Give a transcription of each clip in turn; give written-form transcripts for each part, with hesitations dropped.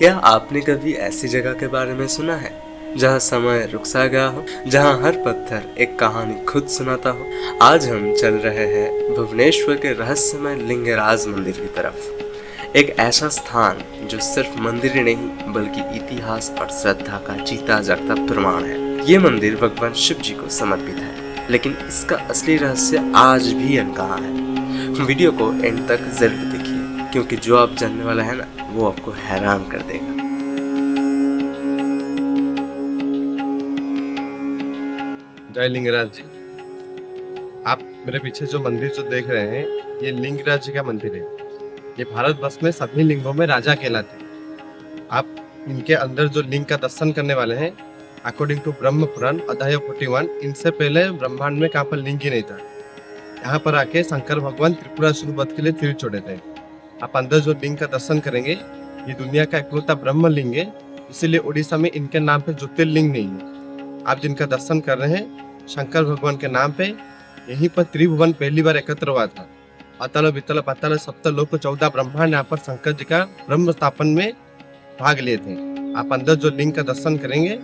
क्या आपने कभी ऐसी जगह के बारे में सुना है जहाँ समय रुक सा गया हो, जहाँ हर पत्थर एक कहानी खुद सुनाता हो? आज हम चल रहे हैं भुवनेश्वर के रहस्यमय लिंगराज मंदिर की तरफ। एक ऐसा स्थान जो सिर्फ मंदिर ही नहीं बल्कि इतिहास और श्रद्धा का जीता जागता प्रमाण है। ये मंदिर भगवान शिव जी को समर्पित है, लेकिन इसका असली रहस्य आज भी अनकहा है। वीडियो को एंड तक जरूर देखिए, क्योंकि जो आप जानने वाला है ना, वो आपको हैरान कर देगा। जय लिंगराज जी। आप मेरे पीछे जो मंदिर जो देख रहे हैं, ये लिंगराज जी का मंदिर है। ये भारतवर्ष में सभी लिंगों में राजा कहलाते हैं। आप इनके अंदर जो लिंग का दर्शन करने वाले हैं, अकॉर्डिंग टू ब्रह्म पुराण अध्याय 41, इनसे पहले ब्रह्मांड में कहाँ पर लिंग ही नहीं था। यहाँ पर आके शंकर भगवान त्रिपुरासुर वध के लिए तीर छोड़े थे। आप अंदर जो लिंग का दर्शन करेंगे, ये दुनिया का इकलौता ब्रह्म लिंग है, इसीलिए उड़ीसा में इनके नाम पे ज्योतिर्लिंग नहीं है। आप जिनका दर्शन कर रहे हैं शंकर भगवान के नाम पे, यहीं पर त्रिभुवन पहली बार एकत्र हुआ था। अतल वितल पाताल सप्तलोक 14 ब्रह्मांड यहाँ पर शंकर जी का ब्रह्म स्थापन में भाग लिए थे। आप अंदर जो लिंग का दर्शन करेंगे,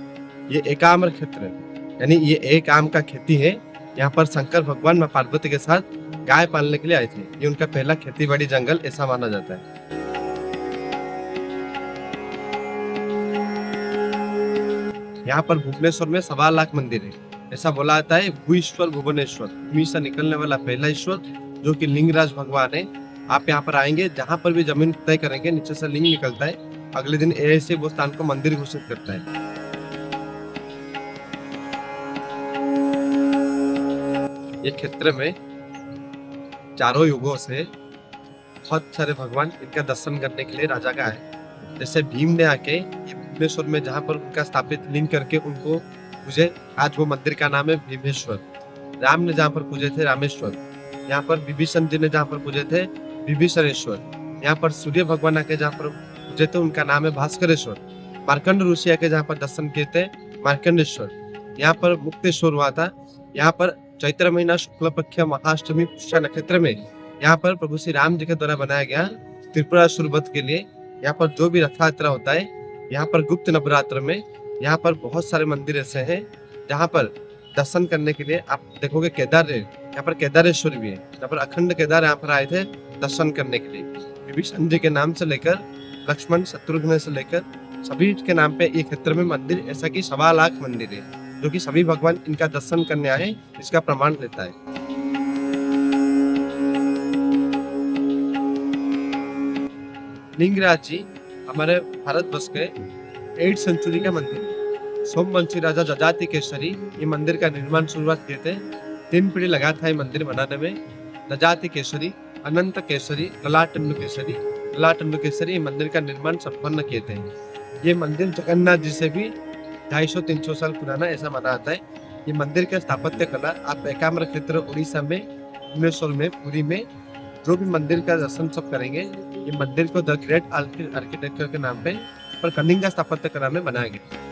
ये एकाम्र क्षेत्र है, यानी ये एक आम का खेती है। यहाँ पर शंकर भगवान मां पार्वती के साथ गाय पालने के लिए आए थे। ये उनका पहला खेती बाड़ी जंगल ऐसा माना जाता है। यहाँ पर भुवनेश्वर में 1.25 लाख मंदिर है। ऐसा बोला जाता है भूईश्वर भुवनेश्वर, भूमि से निकलने वाला पहला ईश्वर जो कि लिंगराज भगवान है। आप यहाँ पर आएंगे, जहाँ पर भी जमीन तय करेंगे, नीचे से लिंग निकलता है। अगले दिन ऐसे वो स्थान को मंदिर घोषित करता है। ये क्षेत्र में चारों युगों से बहुत सारे भगवान इनका दर्शन करने के लिए राजा का है। जैसे भीम ने आके ये भुवनेश्वर में जहाँ पर उनका स्थापित लिंग करके उनको पूजे, आज वो मंदिर का नाम है भीमेश्वर। राम ने जहाँ पर पूजे थे रामेश्वर, यहाँ पर विभीषण जी ने जहाँ पर पूजे थे विभीषणेश्वर। यहाँ पर सूर्य भगवान आके जहाँ पर पूजे थे उनका नाम है भास्करेश्वर। मार्कंड ऋषि आके जहाँ पर दर्शन किए थे मार्कंडेश्वर। यहाँ पर मुक्तेश्वर हुआ था। यहाँ पर चैत्र महीना शुक्ल पक्ष महाअष्टमी पुष्य नक्षत्र में यहाँ पर प्रभु श्री राम जी के द्वारा बनाया गया त्रिपुरासुर वध के लिए यहाँ पर जो भी रथ यात्रा होता है, यहाँ पर गुप्त नवरात्र में यहाँ पर बहुत सारे मंदिर ऐसे हैं जहाँ पर दर्शन करने के लिए आप देखोगे केदार है, यहाँ पर केदारेश्वर भी है, यहाँ पर अखंड केदार यहाँ पर आए थे दर्शन करने के लिए। विभीषण जी के नाम से लेकर लक्ष्मण शत्रुघ्न से लेकर सभी के नाम पे ये क्षेत्र में मंदिर ऐसा कि 1.25 लाख मंदिर है, जो कि सभी भगवान इनका दर्शन करने आए इसका प्रमाण देता है। लिंगराज जी हमारे भारतवर्ष के 8th सेंचुरी का मंदिर है। सोमवंशी राजा जजाति केसरी ये मंदिर का निर्माण शुरुआत किए थे। 3 पीढ़ी लगा था ये मंदिर बनाने में। जजाति केसरी, अनंत केसरी, ललाटंडु केसरी, ललाटंडु केसरी ये मंदिर का निर्माण संपन्न किए थे। ये मंदिर जगन्नाथ जी से भी 250-300 साल पुराना ऐसा माना जाता है। ये मंदिर का स्थापत्य कला आप एकाम्र क्षेत्र उड़ीसा में भुवनेश्वर में पुरी में जो भी मंदिर का दर्शन सब करेंगे, ये मंदिर को द ग्रेट आर्किटेक्चर के नाम पे पर कलिंगा स्थापत्य कला में बनाया गया।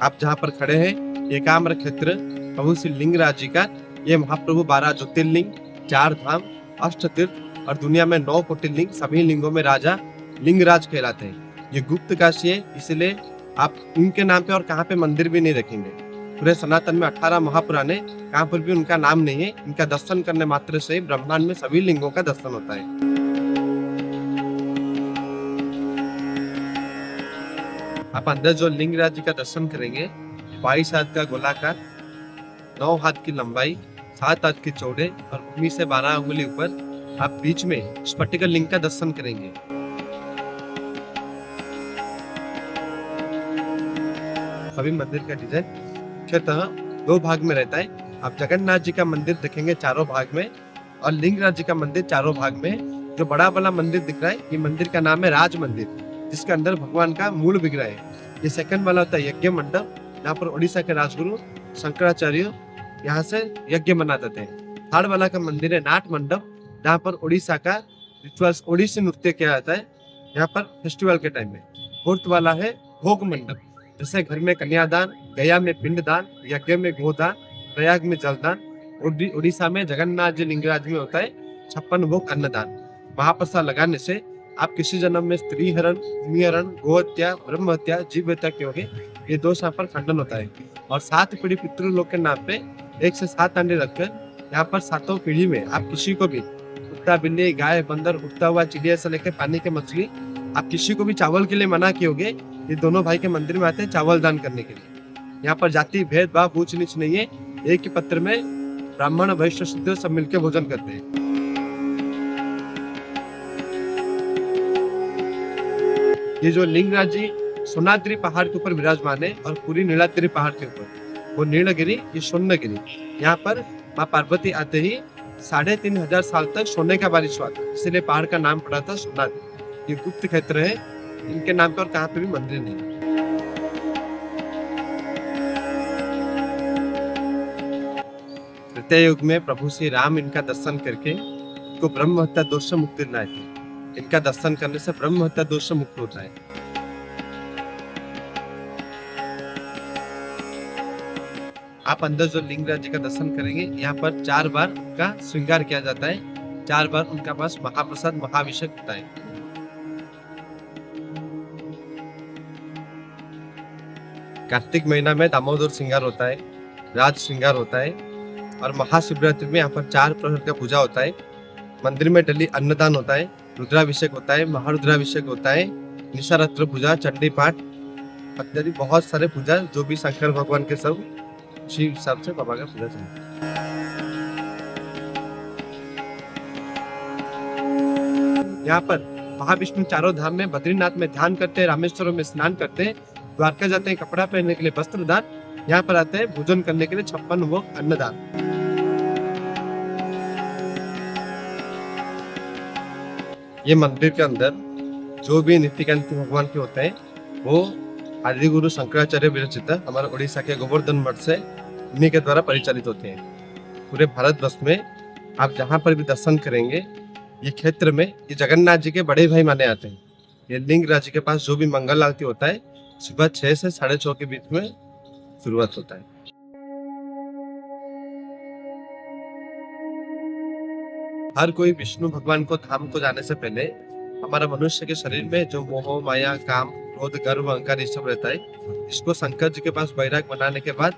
आप जहाँ पर खड़े हैं एकाम्र क्षेत्र प्रभु श्री लिंगराज जी का, ये महाप्रभु 12 ज्योतिर्लिंग, 4 धाम, 8 तीर्थ और दुनिया में 9 कोटिलिंग, सभी लिंगों में राजा लिंगराज कहलाते हैं। ये गुप्त काशी है, इसलिए आप उनके नाम पे और कहाँ पे मंदिर भी नहीं देखेंगे। पूरे सनातन में 18 महापुराण है, कहाँ पर भी उनका नाम नहीं है। इनका दर्शन करने मात्र से ब्रह्मांड में सभी लिंगों का दर्शन होता है। आप अंदर जो लिंगराज जी का दर्शन करेंगे, 22 हाथ का गोलाकार, 9 हाथ की लंबाई, 7 हाथ की चौड़े और भूमि से 12 अंगुली ऊपर आप बीच में स्फटिक लिंग का दर्शन करेंगे। सभी मंदिर का डिजाइन मुख्यतः 2 भाग में रहता है। आप जगन्नाथ जी का मंदिर देखेंगे चारों भाग में और लिंगराज जी का मंदिर चारों भाग में। जो बड़ा वाला मंदिर दिख रहा है, ये मंदिर का नाम है राज मंदिर, जिसके अंदर भगवान का मूल विग्रह है। ये सेकंड वाला होता है यज्ञ मंडप, यहाँ पर उड़ीसा के राजगुरु शंकराचार्य यहाँ से यज्ञ मनाते थे। थर्ड वाला का मंदिर है नाट मंडप, जहाँ पर उड़ीसा का रिचुअल्स ओडिसी नृत्य किया जाता है यहाँ पर फेस्टिवल के टाइम में। फोर्थ वाला है भोग मंडप, जैसे घर में कन्यादान, गया में पिंडदान, यज्ञ में गोदान, प्रयाग में जलदान, उड़ीसा में जगन्नाथ जी लिंगराज में होता है 56 भोग अन्नदान। महाप्रसाद लगाने से आप किसी जन्म में स्त्री हरण, भूमि हरण, गो हत्या, ब्रह्म हत्या, जीव हत्या किए ये दोष यहाँ पर खंडन होता है। और 7 पीढ़ी पितृलोक के नाम पे 1 से 7 अंडे रखकर यहाँ पर 7 पीढ़ी में आप किसी को भी कुत्ता, बिल्ली, गाय, बंदर, उड़ता हुआ चिड़िया से लेकर पानी के मछली, आप किसी को भी चावल के लिए मना किए। ये दोनों भाई के मंदिर में आते हैं चावल दान करने के लिए। यहाँ पर जाति भेदभाव ऊंच नीच नहीं है। एक ही पत्र में ब्राह्मण, वैश्य, शूद्र सब मिलकर भोजन करते हैं। ये जो लिंगराज जी सोनाद्री पहाड़ के ऊपर विराजमान है और पूरी नीलाद्री पहाड़ के ऊपर, वो नीलगिरी, ये स्वर्णगिरी। यहाँ पर माँ पार्वती आते ही 3500 साल तक सोने का बारिश हुआ था, इसलिए पहाड़ का नाम पड़ा था सोनाद्री। ये गुप्त क्षेत्र है, इनके नाम पर कहाँ पे भी मंदिर नहीं है। त्रेता युग में प्रभु श्री राम इनका दर्शन करके इनको ब्रह्म हत्या दोष से मुक्ति दिलाए थे। इनका दर्शन करने से ब्रह्म हत्या दोष से मुक्त होता है। आप अंदर जो लिंगराज जी का दर्शन करेंगे, यहाँ पर 4 बार उनका श्रृंगार किया जाता है, 4 बार उनका पास महाप्रसाद महाभिषेक होता है। कार्तिक महीना में दामोदर श्रृंगार होता है, राज श्रृंगार होता है और महाशिवरात्रि में यहाँ पर 4 प्रहर का पूजा होता है। मंदिर में डेली अन्नदान होता है, रुद्राभिषेक होता है, महारुद्राभिषेक होता है, निशारत्र पूजा, चंडी पाठ इत्यादि बहुत सारे पूजा जो भी शंकर भगवान के सब उसी हिसाब से बाबा का पूजा चलता है। यहाँ पर महाविष्णु चारों धाम में, बद्रीनाथ में ध्यान करते हैं, रामेश्वरम में स्नान करते हैं, द्वारका जाते हैं कपड़ा पहनने के लिए वस्त्र दान, यहाँ पर आते हैं भोजन करने के लिए 56 भोग अन्नदान। ये मंदिर के अंदर जो भी नीतिकांति भगवान के होते हैं वो आदि गुरु शंकराचार्य विरचित हमारे उड़ीसा के गोवर्धन मठ से उन्हीं के द्वारा परिचालित होते हैं। पूरे भारतवर्ष में आप जहाँ पर भी दर्शन करेंगे, ये क्षेत्र में ये जगन्नाथ जी के बड़े भाई माने आते हैं। ये लिंगराज जी के पास जो भी मंगल आरती होता है सुबह 6 से 6:30 के बीच में शुरुआत होता है। हर कोई विष्णु भगवान को धाम को जाने से पहले हमारा मनुष्य के शरीर में जो मोह, माया, काम, क्रोध, गर्व, अहंकार ये सब रहता है, इसको शंकर जी के पास वैराग बनाने के बाद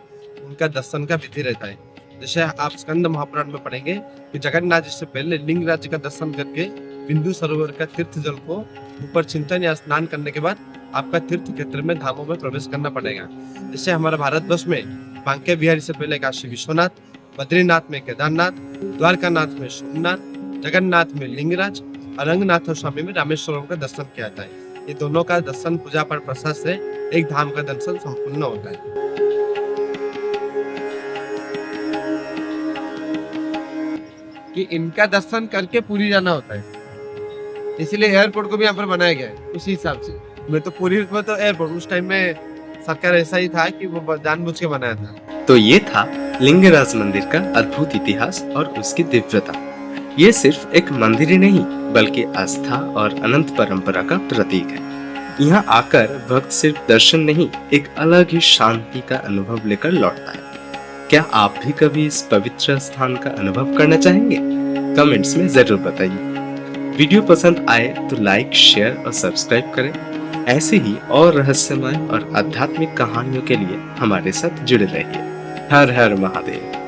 उनका दर्शन का विधि रहता है। जैसे आप स्कंद महापुराण में पढ़ेंगे कि जगन्नाथ जी से पहले लिंगराज जी का दर्शन करके बिंदु सरोवर का तीर्थ जल को ऊपर चिंतन या स्नान करने के बाद आपका तीर्थ क्षेत्र में धामों में प्रवेश करना पड़ेगा। जैसे हमारे भारतवर्ष में बांके बिहारी से पहले काशी विश्वनाथ, बद्रीनाथ में केदारनाथ, द्वारकानाथ में सोमनाथ, जगन्नाथ में लिंगराज और रंगनाथ स्वामी में रामेश्वरम का दर्शन किया जाता है। ये दोनों का दर्शन पूजा पाठ प्रसाद से एक धाम का दर्शन संपूर्ण होता है। कि इनका दर्शन करके पूरी जाना होता है, इसलिए एयरपोर्ट को भी यहाँ पर बनाया गया है उसी हिसाब से। मैं तो पूरी में तो एयरपोर्ट उस टाइम में सरकार ऐसा ही था कि वो जानबूझ के बनाया था। तो ये था लिंगराज मंदिर का अद्भुत इतिहास और उसकी दिव्यता। ये सिर्फ एक मंदिर ही नहीं बल्कि आस्था और अनंत परंपरा का प्रतीक है। यहाँ आकर भक्त सिर्फ दर्शन नहीं, एक अलग ही शांति का अनुभव लेकर लौटता है। क्या आप भी कभी इस पवित्र स्थान का अनुभव करना चाहेंगे? कमेंट्स में जरूर बताइए। वीडियो पसंद आए तो लाइक, शेयर और सब्सक्राइब करें। ऐसे ही और रहस्यमय और आध्यात्मिक कहानियों के लिए हमारे साथ जुड़े रहिए। हर हर महादेव।